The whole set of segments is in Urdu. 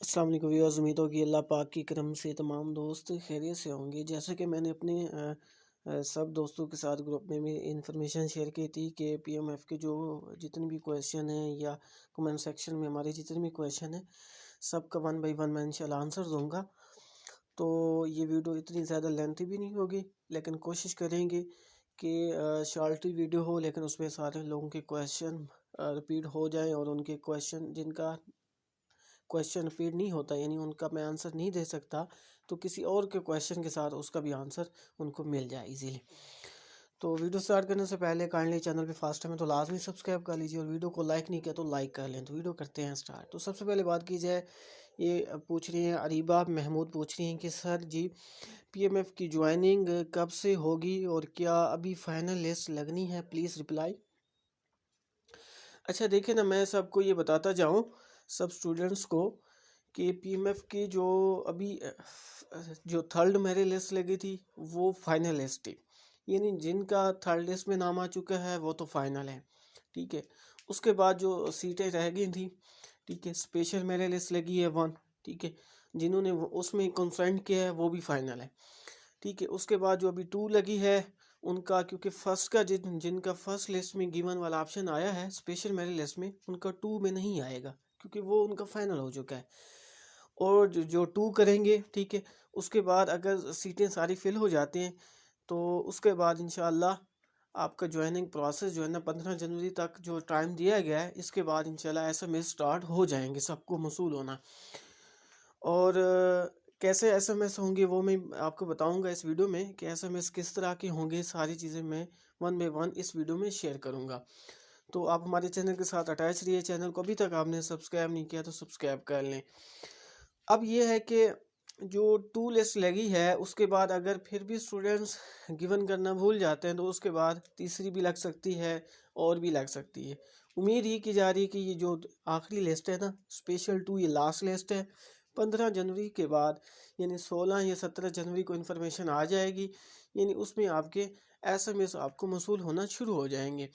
السلام علیکم ویورز، امید ہوگی اللہ پاک کی کرم سے تمام دوست خیریت سے ہوں گے۔ جیسا کہ میں نے اپنے سب دوستوں کے ساتھ گروپ میں بھی انفارمیشن شیئر کی تھی کہ پی ایم ایف کے جو جتنے بھی کویشچن ہیں یا کمنٹ سیکشن میں ہمارے جتنے بھی کویشچن ہیں سب کا 1 بائی 1 میں انشاءاللہ آنسر دوں گا۔ تو یہ ویڈیو اتنی زیادہ لینتھی بھی نہیں ہوگی، لیکن کوشش کریں گے کہ شارٹ ویڈیو ہو، لیکن اس میں سارے لوگوں کے کویشچن ریپیٹ ہو جائیں، اور ان کے کویشچن جن کا کویشچن ریپیٹ نہیں ہوتا، یعنی ان کا میں آنسر نہیں دے سکتا، تو کسی اور کے کویشچن کے ساتھ اس کا بھی آنسر ان کو مل جائے ایزیلی۔ تو ویڈیو سٹارٹ کرنے سے پہلے کائنڈلی چینل پہ فرسٹ ٹائم ہے تو لازمی سبسکرائب کر لیجیے، اور ویڈیو کو لائک نہیں کیا تو لائک کر لیں۔ تو ویڈیو کرتے ہیں سٹارٹ۔ تو سب سے پہلے بات کی جائے، یہ پوچھ رہی ہیں اریبہ محمود، پوچھ رہی ہیں کہ سر جی پی ایم ایف کی جوائننگ کب سے ہوگی اور کیا ابھی فائنل لسٹ لگنی ہے، پلیز رپلائی۔ اچھا دیکھیں نا، میں سب کو یہ بتاتا جاؤں، سب سٹوڈنٹس کو، کہ پی ایم ایف کی جو ابھی جو تھرڈ میرٹ لسٹ لگی تھی وہ فائنل لسٹ تھی، یعنی جن کا تھرڈ لسٹ میں نام آ چکا ہے وہ تو فائنل ہے، ٹھیک ہے۔ اس کے بعد جو سیٹیں رہ گئی تھیں، ٹھیک ہے، اسپیشل میرٹ لسٹ لگی ہے 1، ٹھیک ہے، جنہوں نے اس میں کنسنٹ کیا ہے وہ بھی فائنل ہے، ٹھیک ہے۔ اس کے بعد جو ابھی 2 لگی ہے ان کا، کیونکہ فرسٹ کا جن کا فرسٹ لسٹ میں گیون والا آپشن آیا ہے اسپیشل میرٹ لسٹ میں، ان کا 2 میں نہیں آئے گا کیونکہ وہ ان کا فائنل ہو چکا ہے۔ اور جو 2 کریں گے، ٹھیک ہے، اس کے بعد اگر سیٹیں ساری فل ہو جاتے ہیں تو اس کے بعد انشاءاللہ آپ کا جوائننگ پروسیس جو ہے نا 15 جنوری تک جو ٹائم دیا گیا ہے، اس کے بعد انشاءاللہ ایس ایم ایس سٹارٹ ہو جائیں گے، سب کو موصول ہونا۔ اور کیسے ایس ایم ایس ہوں گے وہ میں آپ کو بتاؤں گا اس ویڈیو میں، کہ ایس ایم ایس کس طرح کے ہوں گے، ساری چیزیں میں 1 بائی 1 اس ویڈیو میں شیئر کروں گا۔ تو آپ ہمارے چینل کے ساتھ اٹیچ رہیے، چینل کو ابھی تک آپ نے سبسکرائب نہیں کیا تو سبسکرائب کر لیں۔ اب یہ ہے کہ جو 2 لسٹ لگی ہے، اس کے بعد اگر پھر بھی اسٹوڈنٹس گیون کرنا بھول جاتے ہیں تو اس کے بعد تیسری بھی لگ سکتی ہے اور بھی لگ سکتی ہے۔ امید ہی کی جا رہی ہے کہ یہ جو آخری لسٹ ہے نا اسپیشل 2، یہ لاسٹ لسٹ ہے۔ 15 جنوری کے بعد یعنی 16 یا 17 جنوری کو انفارمیشن آ جائے گی، یعنی اس میں آپ کے ایس ایم ایس آپ کو موصول ہونا شروع ہو جائیں گے۔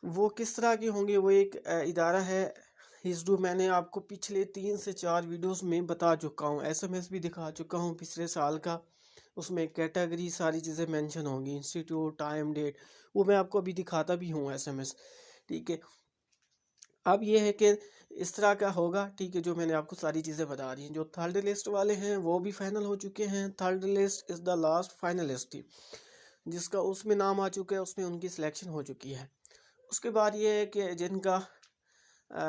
وہ کس طرح کے ہوں گے، وہ ایک ادارہ ہے ہزڈو، میں نے آپ کو پچھلے 3 سے 4 ویڈیوز میں بتا چکا ہوں، ایس ایم ایس بھی دکھا چکا ہوں پچھلے سال کا، اس میں کیٹیگری ساری چیزیں مینشن ہوں گی، انسٹیٹیوٹ، ٹائم، ڈیٹ، وہ میں آپ کو ابھی دکھاتا بھی ہوں ایس ایم ایس، ٹھیک ہے۔ اب یہ ہے کہ اس طرح کا ہوگا، ٹھیک ہے، جو میں نے آپ کو ساری چیزیں بتا دی ہیں۔ جو تھرڈ لسٹ والے ہیں وہ بھی فائنل ہو چکے ہیں، third list is the last final list تھی، جس کا اس میں نام آ چکا ہے، اس میں ان کی سلیکشن ہو چکی ہے۔ اس کے بعد یہ ہے کہ جن کا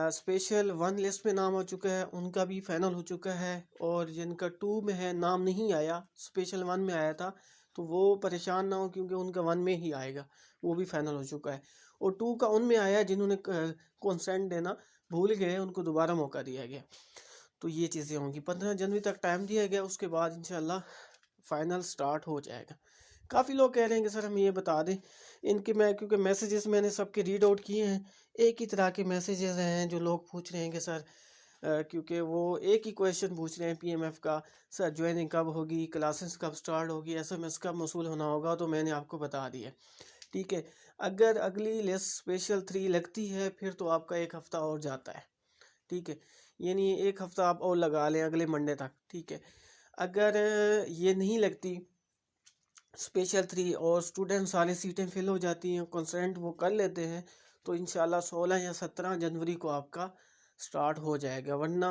اسپیشل 1 لسٹ میں نام آ چکا ہے ان کا بھی فائنل ہو چکا ہے، اور جن کا 2 میں ہے نام نہیں آیا، اسپیشل 1 میں آیا تھا، تو وہ پریشان نہ ہو کیونکہ ان کا 1 میں ہی آئے گا، وہ بھی فائنل ہو چکا ہے۔ اور 2 کا ان میں آیا جنہوں نے کنسنٹ دینا بھول گئے، ان کو دوبارہ موقع دیا گیا۔ تو یہ چیزیں ہوں گی، 15 جنوری تک ٹائم دیا گیا، اس کے بعد انشاءاللہ فائنل سٹارٹ ہو جائے گا۔ کافی لوگ کہہ رہے ہیں کہ سر ہم یہ بتا دیں ان کے، کیونکہ میسیجز میں نے سب کے ریڈ آؤٹ کیے ہیں، ایک ہی طرح کے میسیجز ہیں جو لوگ پوچھ رہے ہیں کہ سر کیونکہ وہ ایک ہی کویشچن پوچھ رہے ہیں پی ایم ایف کا، سر جوائننگ کب ہوگی، کلاسز کب سٹارٹ ہوگی، ایس ایم ایس کب موصول ہونا ہوگا، تو میں نے آپ کو بتا دیا، ٹھیک ہے۔ اگر اگلی لسٹ اسپیشل 3 لگتی ہے پھر تو آپ کا 1 ہفتہ اور جاتا ہے، ٹھیک ہے، یعنی 1 ہفتہ آپ اور لگا لیں اگلے منڈے تک، ٹھیک ہے۔ اگر یہ نہیں لگتی اسپیشل 3 اور اسٹوڈنٹ ساری سیٹیں فل ہو جاتی ہیں، کنسنٹ وہ کر لیتے ہیں، تو انشاءاللہ 16 یا 17 جنوری کو آپ کا سٹارٹ ہو جائے گا، ورنہ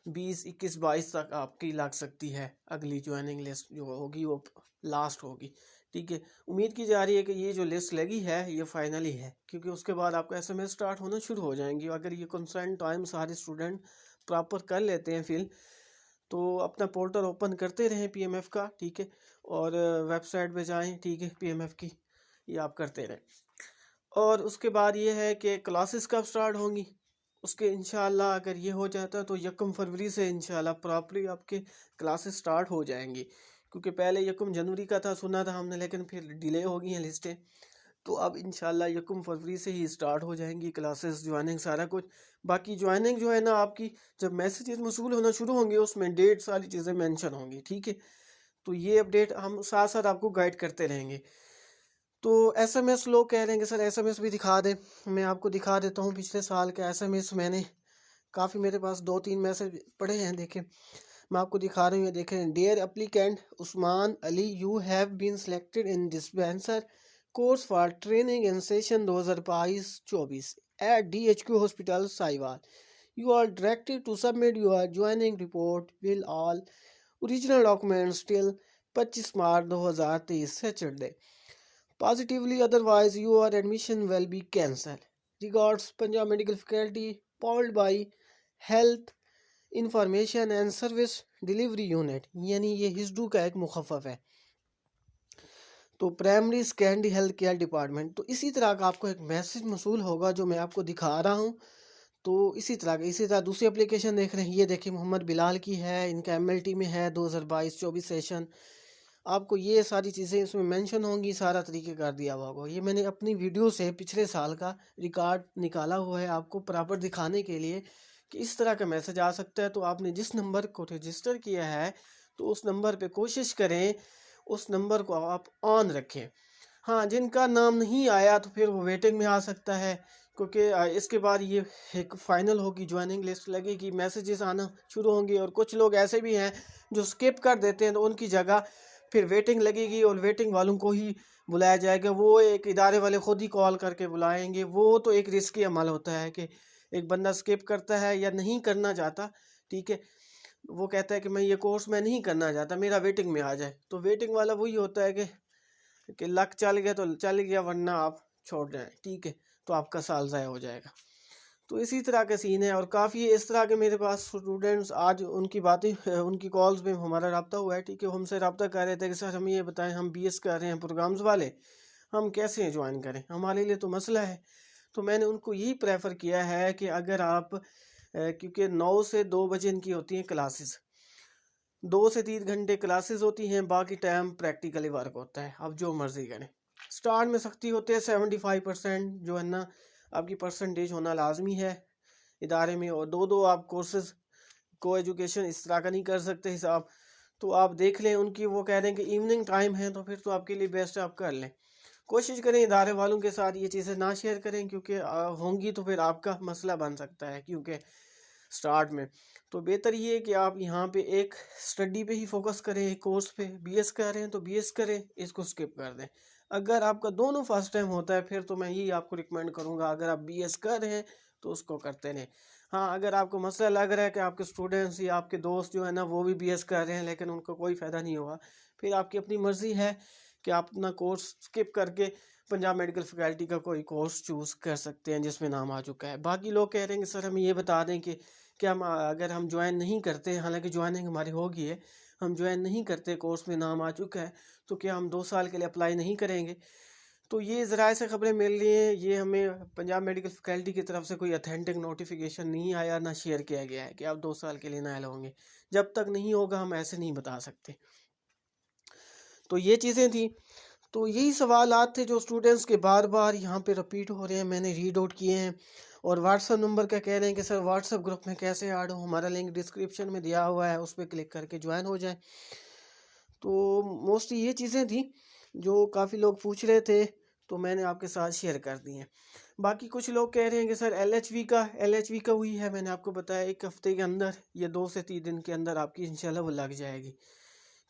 20، 21، 22 تک آپ کی لگ سکتی ہے اگلی جوائننگ لسٹ جو ہوگی، وہ لاسٹ ہوگی، ٹھیک ہے۔ امید کی جا رہی ہے کہ یہ جو لسٹ لگی ہے یہ فائنلی ہے، کیونکہ اس کے بعد آپ کا ایس ایم ایس سٹارٹ ہونا شروع ہو جائیں گی۔ اگر یہ کنسنٹ ٹائم سارے اسٹوڈنٹ پراپر کر لیتے ہیں فل، تو اپنا پورٹل اوپن کرتے رہیں پی ایم ایف کا، ٹھیک ہے، اور ویب سائٹ پہ جائیں، ٹھیک ہے، پی ایم ایف کی، یہ آپ کرتے رہیں۔ اور اس کے بعد یہ ہے کہ کلاسز کب سٹارٹ ہوں گی، اس کے انشاءاللہ اگر یہ ہو جاتا ہے تو 1 فروری سے انشاءاللہ پراپرلی آپ کے کلاسز سٹارٹ ہو جائیں گی، کیونکہ پہلے 1 جنوری کا تھا، سنا تھا ہم نے، لیکن پھر ڈیلے ہو گئی ہیں لسٹیں، تو اب انشاءاللہ 1 فروری سے ہی سٹارٹ ہو جائیں گی کلاسز، جوائننگ، سارا کچھ۔ باقی جوائننگ جو ہے نا آپ کی، جب میسیجز موصول ہونا شروع ہوں گے اس میں ڈیٹ ساری چیزیں مینشن ہوں گی، ٹھیک ہے۔ تو یہ اپڈیٹ ہم ساتھ ساتھ آپ کو گائیڈ کرتے رہیں گے۔ تو ایس ایم ایس لوگ کہہ رہے ہیں کہ سر ایس ایم ایس بھی دکھا دیں، میں آپ کو دکھا دیتا ہوں، پچھلے سال کا ایس ایم ایس میں نے کافی میرے پاس 2-3 میسج پڑے ہیں، دیکھیں میں آپ کو دکھا رہی ہوں، یہ دیکھیں. Dear applicant Usman Ali, you have been selected in dispenser course for training in session 2022-24 at DHQ hospital Sahiwal. You are directed to submit your joining report with all original documents till 25 March 2023 Saturday. Positively, otherwise your admission will be cancelled. Regards, Punjab Medical Faculty, powered by Health information and service delivery unit, یعنی یہ ہسڈو کا ایک مخفف ہے، تو primary secondary health care department. تو اسی طرح کا آپ کو ایک میسج موصول ہوگا جو میں آپ کو دکھا رہا ہوں. تو اسی طرح دوسری اپلیکیشن دیکھ رہے ہیں، یہ دیکھیں محمد بلال کی ہے، ان کا MLT میں ہے 2022-24 سیشن. آپ کو یہ ساری چیزیں اس میں مینشن ہوں گی، سارا طریقہ کار دیا ہوا ہوگا. یہ میں نے اپنی ویڈیو سے پچھلے سال کا ریکارڈ نکالا ہوا ہے آپ کو پراپر دکھانے کے لیے کہ اس طرح کا میسج آ سکتا ہے. تو آپ نے جس نمبر کو رجسٹر کیا ہے تو اس نمبر پہ کوشش کریں اس نمبر کو آپ آن رکھیں. ہاں، جن کا نام نہیں آیا تو پھر وہ ویٹنگ میں آ سکتا ہے، کیونکہ اس کے بعد یہ ایک فائنل ہوگی، جوائننگ لسٹ لگے گی، میسیجز آنا شروع ہوں گے. اور کچھ لوگ ایسے بھی ہیں جو سکپ کر دیتے ہیں، تو ان کی جگہ پھر ویٹنگ لگے گی اور ویٹنگ والوں کو ہی بلایا جائے گا. وہ ایک ادارے والے خود ہی کال کر کے بلائیں گے. وہ تو ایک رسکی عمل ہوتا ہے کہ ایک بندہ سکپ کرتا ہے یا نہیں کرنا چاہتا، ٹھیک ہے، وہ کہتا ہے کہ میں یہ کورس میں نہیں کرنا چاہتا، میرا ویٹنگ میں آ جائے. تو ویٹنگ والا وہی ہوتا ہے کہ لک چل گیا تو چل گیا، ورنہ آپ چھوڑ جائیں، ٹھیک ہے، تو آپ کا سال ضائع ہو جائے گا. تو اسی طرح کا سین ہے. اور کافی اس طرح کے میرے پاس اسٹوڈنٹس آج ان کی باتیں، ان کی کالز میں ہمارا رابطہ ہوا ہے، ٹھیک ہے، ہم سے رابطہ کر رہے تھے کہ سر ہم یہ بتائیں، ہم BS کر رہے ہیں پروگرامز والے، ہم کیسے جوائن کریں، ہمارے لیے تو مسئلہ ہے. تو میں نے ان کو یہی پریفر کیا ہے کہ اگر آپ، کیونکہ 9 سے 2 بجے ان کی ہوتی ہیں کلاسز، 2 سے 3 گھنٹے کلاسز ہوتی ہیں، باقی ٹائم پریکٹیکلی ورک ہوتا ہے. آپ جو مرضی کریں. سٹارٹ میں سختی ہوتی ہے، 75% جو ہے نا آپ کی پرسنٹیج ہونا لازمی ہے ادارے میں، اور 2 آپ کورسز کو ایجوکیشن اس طرح کا نہیں کر سکتے حساب. تو آپ دیکھ لیں ان کی، وہ کہہ رہے ہیں کہ ایوننگ ٹائم ہے، تو پھر تو آپ کے لیے بیسٹ ہے، آپ کر لیں. کوشش کریں ادارے والوں کے ساتھ یہ چیزیں نہ شیئر کریں، کیونکہ ہوں گی تو پھر آپ کا مسئلہ بن سکتا ہے. کیونکہ سٹارٹ میں تو بہتر یہ ہے کہ آپ یہاں پہ ایک سٹڈی پہ ہی فوکس کریں، ایک کورس پہ. BS کر رہے ہیں تو BS کریں، اس کو سکپ کر دیں. اگر آپ کا دونوں فرسٹ ٹائم ہوتا ہے پھر تو میں یہی آپ کو ریکمینڈ کروں گا، اگر آپ BS کر رہے ہیں تو اس کو کرتے رہیں. ہاں، اگر آپ کو مسئلہ لگ رہا ہے کہ آپ کے اسٹوڈنٹس یا آپ کے دوست جو ہے نا وہ بھی BS کر رہے ہیں لیکن ان کو کوئی فائدہ نہیں ہوگا، پھر آپ کی اپنی مرضی ہے کہ آپ اپنا کورس سکپ کر کے پنجاب میڈیکل فیکلٹی کا کوئی کورس چوز کر سکتے ہیں جس میں نام آ چکا ہے. باقی لوگ کہہ رہے ہیں کہ سر ہمیں یہ بتا دیں کہ ہم اگر ہم جوائن نہیں کرتے، حالانکہ جوائننگ ہماری ہوگی ہے، ہم جوائن نہیں کرتے، کورس میں نام آ چکا ہے، تو کیا ہم 2 سال کے لیے اپلائی نہیں کریں گے؟ تو یہ ذرائع سے خبریں مل رہی ہیں، یہ ہمیں پنجاب میڈیکل فیکلٹی کی طرف سے کوئی اتھینٹک نوٹیفیکیشن نہیں آیا، نہ شیئر کیا گیا ہے کہ آپ 2 سال کے لیے نائل ہوں گے. جب تک نہیں ہوگا ہم ایسے نہیں بتا سکتے. تو یہ چیزیں تھیں. تو یہی سوالات تھے جو اسٹوڈنٹس کے بار بار یہاں پہ رپیٹ ہو رہے ہیں، میں نے ریڈ آؤٹ کیے ہیں. اور واٹس ایپ نمبر کا کہہ رہے ہیں کہ سر واٹس ایپ گروپ میں کیسے ایڈ ہوں، ہمارا لنک ڈسکرپشن میں دیا ہوا ہے، اس پہ کلک کر کے جوائن ہو جائیں. تو موسٹلی یہ چیزیں تھیں جو کافی لوگ پوچھ رہے تھے، تو میں نے آپ کے ساتھ شیئر کر دی ہیں. باقی کچھ لوگ کہہ رہے ہیں کہ سر LHV کا ہوئی ہے، میں نے آپ کو بتایا 1 ہفتے کے اندر یا 2 سے 3 دن کے اندر آپ کی انشاءاللہ وہ لگ جائے گی.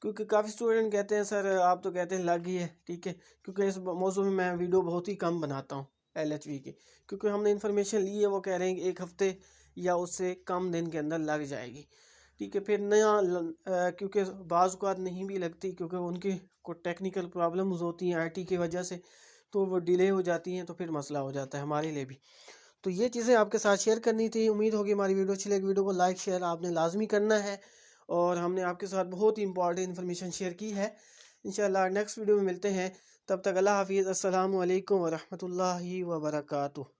کیونکہ کافی اسٹوڈنٹ کہتے ہیں سر آپ تو کہتے ہیں لگ ہی ہے، ٹھیک ہے، کیونکہ اس موضوع میں ویڈیو بہت ہی کم بناتا ہوں LHV کی، کیونکہ ہم نے انفارمیشن لی ہے، وہ کہہ رہے ہیں کہ 1 ہفتے یا اس سے کم دن کے اندر لگ جائے گی، ٹھیک ہے. پھر نیا کیونکہ بعض اوقات نہیں بھی لگتی، کیونکہ ان کی کوئی ٹیکنیکل پرابلمز ہوتی ہیں IT کی وجہ سے، تو وہ ڈیلے ہو جاتی ہیں، تو پھر مسئلہ ہو جاتا ہے ہمارے لیے بھی. تو یہ چیزیں آپ کے ساتھ شیئر کرنی تھی. امید ہوگی ہماری ویڈیو اچھی لگی. ویڈیو کو لائک شیئر آپ نے لازمی کرنا ہے، اور ہم نے آپ کے ساتھ بہت ہی امپورٹنٹ انفارمیشن شیئر کی ہے. انشاءاللہ نیکسٹ ویڈیو میں ملتے ہیں. تب تک اللہ حافظ. السلام علیکم ورحمۃ اللہ وبرکاتہ.